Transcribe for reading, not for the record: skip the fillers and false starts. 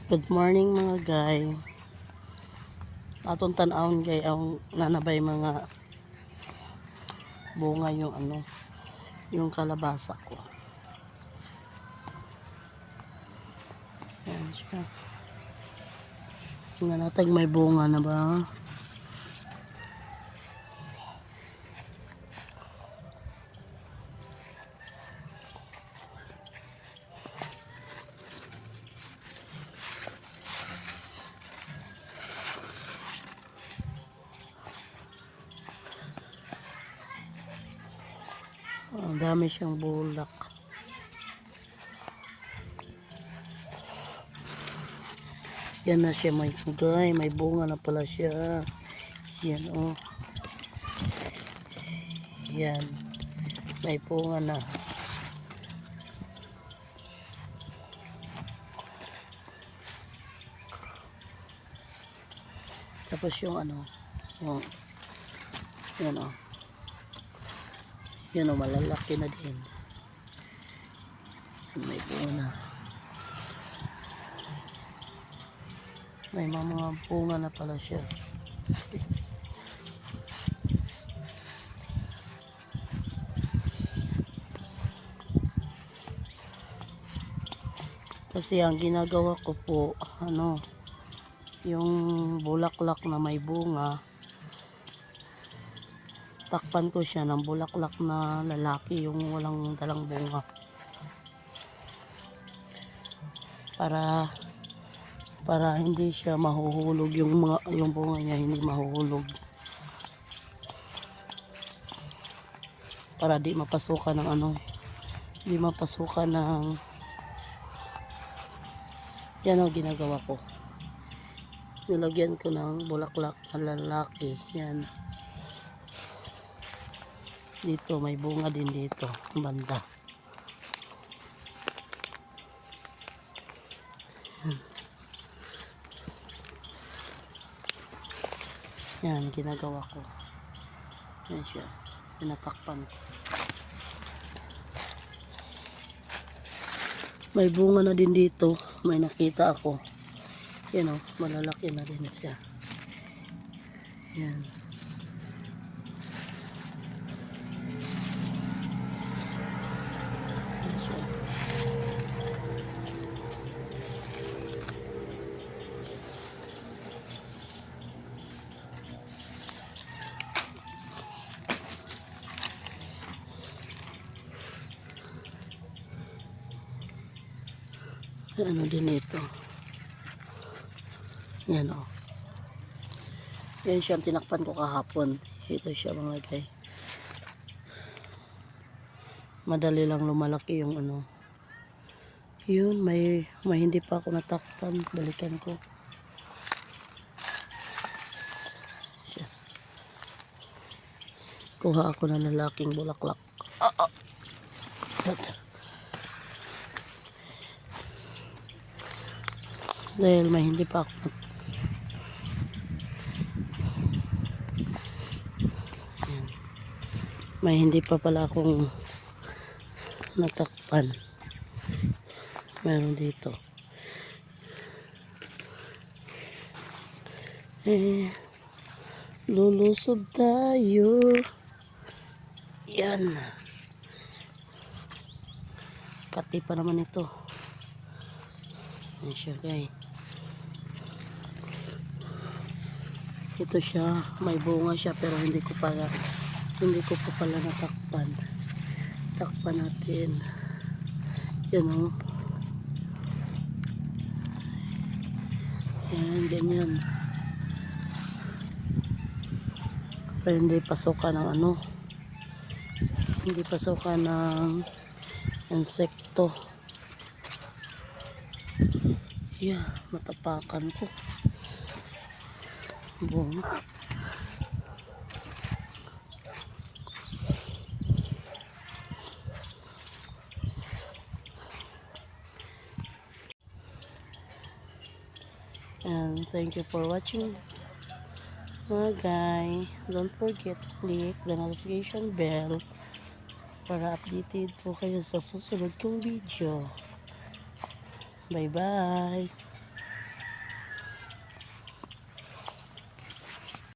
Good morning mga guy. Atong tan-awon gay ang nanabay mga bunga yung kalabasa ko. Yan siya. Tingnan natin may bunga na ba? Ang dami siyang bulak. Yan na siya may guy, may bunga na pala siya. Yan oh. Yan. May bunga na. Tapos yung yung, yan oh. Yan oh, malalaki na din. May bunga na. May mga bunga na pala siya. Kasi ang ginagawa ko po, yung bulaklak na may bunga, takpan ko siya ng bulaklak na lalaki, yung walang dalang bunga. Para hindi siya mahuhulog, yung bunga niya hindi mahuhulog. Para di mapasukan ng di mapasukan ng yan ang ginagawa ko. Nilagyan ko ng bulaklak na lalaki. Yan. Dito may bunga din dito, banda. Yan, ginagawa ko. Yan siya. Pinatakpan ko. May bunga na din dito. May nakita ako. Yan o, malalaki na rin siya. Yan. Yan siya. Ano din ito. Yan o. Yan siya, tinakpan ko kahapon. Ito siya mga guys. Madali lang lumalaki yung Yun, may hindi pa ako natakpan. Balikan ko. Siya. Kuha ako ng lalaking bulaklak. Dahil may hindi pa ako may hindi pa pala akong natakpan. Meron dito. Lulusob tayo. Yan. Kati pa naman ito. Yan siya guys. Ito siya, may bunga siya pero hindi ko pa pala natakpan. Takpan natin. Yan o. Yan, ganyan. Para hindi pasukan ng hindi pasukan ng insekto. Yeah, matapakan ko. Bunga. And thank you for watching mga guys. Don't forget to click the notification bell para updated po kayo sa susunod kong video. Bye bye.